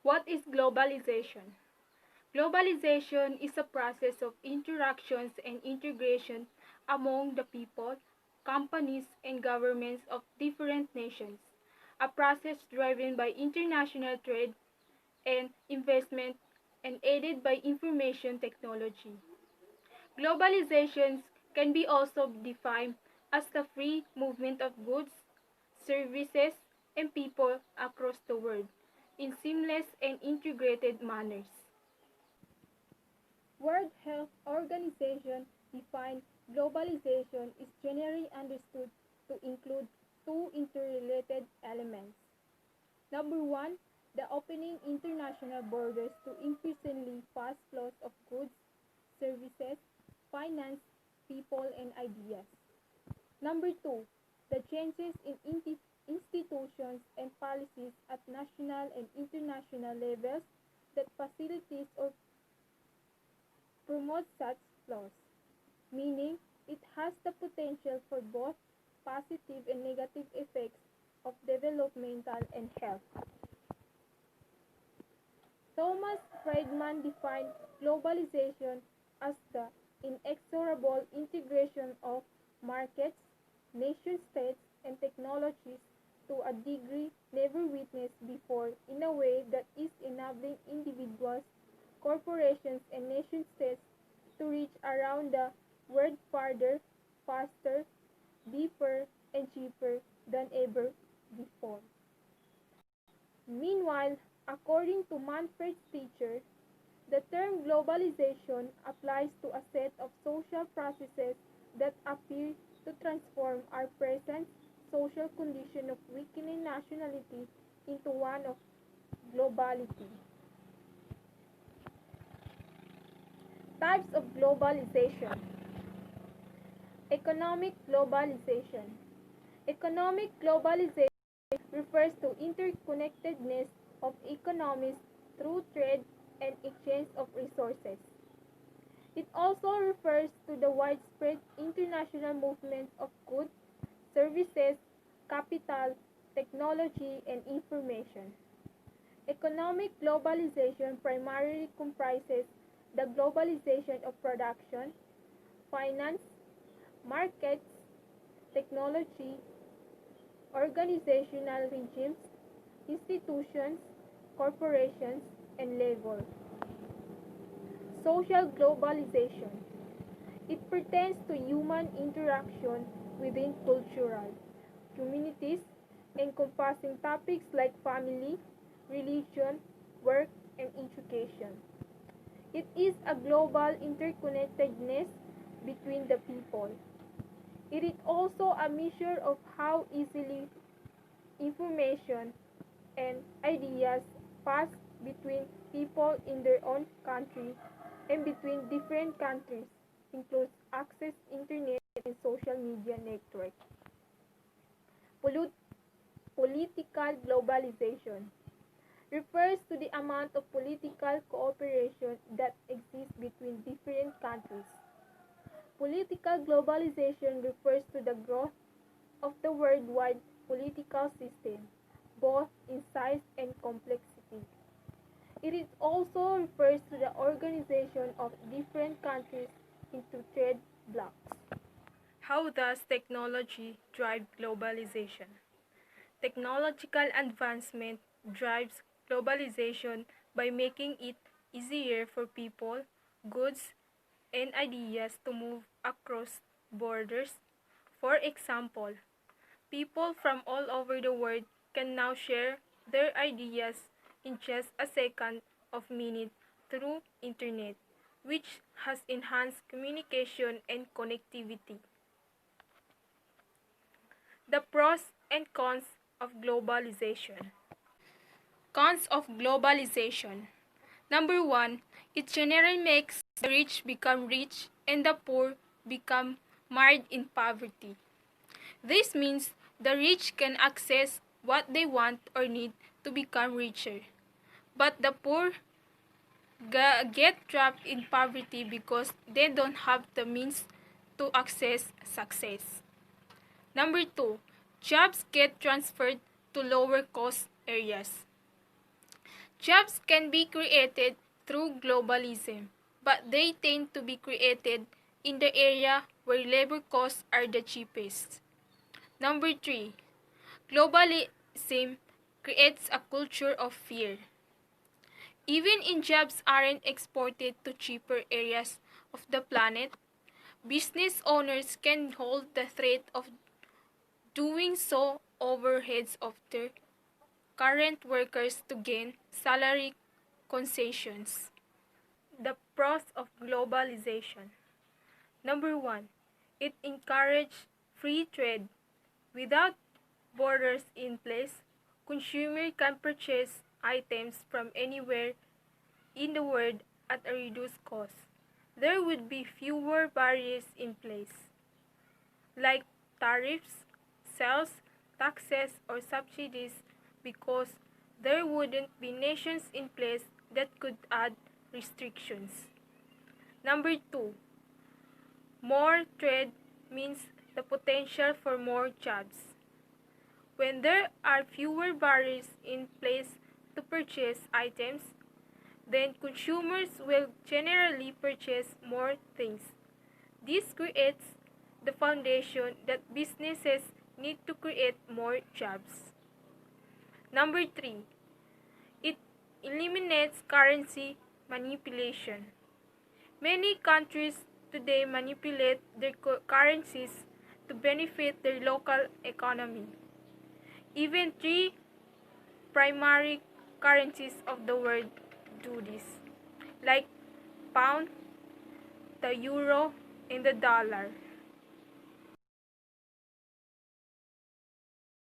What is globalization? Globalization is a process of interactions and integration among the people, companies, and governments of different nations, a process driven by international trade and investment and aided by information technology. Globalization can be also defined as the free movement of goods, services, and people across the world in seamless and integrated manners. World Health Organization defined globalization is generally understood to include two interrelated elements. Number one, the opening international borders to increasingly fast flows of goods, services, finance, people, and ideas. Number two, the changes in institutions and policies at national and international levels that facilitate or promote such flows, meaning it has the potential for both positive and negative effects of developmental and health. Thomas Friedman defined globalization as the inexorable integration of markets, nation-states, and technologies to a degree never witnessed before in a way that is enabling individuals, corporations, and nation-states to reach around the world farther, faster, deeper, and cheaper than ever before. Meanwhile, according to Manfred Steicher, the term globalization applies to a set of social processes that appear to transform our present social condition of weakening nationality into one of globality. Types of globalization. Economic globalization. Economic globalization refers to interconnectedness of economies through trade and exchange of resources. It also refers to the widespread international movement of goods, services, capital, technology, and information. Economic globalization primarily comprises the globalization of production, finance, markets, technology, organizational regimes, institutions, corporations, and labor. Social globalization. It pertains to human interaction within cultural communities, encompassing topics like family, religion, work, and education. It is a global interconnectedness between the people. It is also a measure of how easily information and ideas pass between people in their own country and between different countries, includes access internet and social media network. Political globalization refers to the amount of political cooperation that exists between different countries. Political globalization refers to the growth of the worldwide political system, both in size and complexity. It also refers to the organization of different countries into trade blocs. How does technology drive globalization? Technological advancement drives globalization by making it easier for people, goods, and ideas to move across borders. For example, people from all over the world can now share their ideas in just a second of minute through internet, which has enhanced communication and connectivity. The pros and cons of globalization. Cons of globalization. Number one, it generally makes the rich become rich and the poor become mired in poverty. This means the rich can access what they want or need to become richer, but the poor get trapped in poverty because they don't have the means to access success. Number two, jobs get transferred to lower cost areas. Jobs can be created through globalism, but they tend to be created in the area where labor costs are the cheapest. Number 3. Globalism creates a culture of fear. Even if jobs aren't exported to cheaper areas of the planet, business owners can hold the threat of doing so over heads of their current workers to gain salary concessions. The pros of globalization. Number 1. It encourages free trade. Without borders in place, consumers can purchase items from anywhere in the world at a reduced cost. There would be fewer barriers in place, like tariffs, sales, taxes, or subsidies, because there wouldn't be nations in place that could add restrictions. Number 2. More trade means the potential for more jobs. When there are fewer barriers in place to purchase items, then consumers will generally purchase more things. This creates the foundation that businesses need to create more jobs. Number 3. It eliminates currency manipulation. Many countries today manipulate their currencies to benefit their local economy. Even three primary currencies of the world do this, like pound, the euro, and the dollar.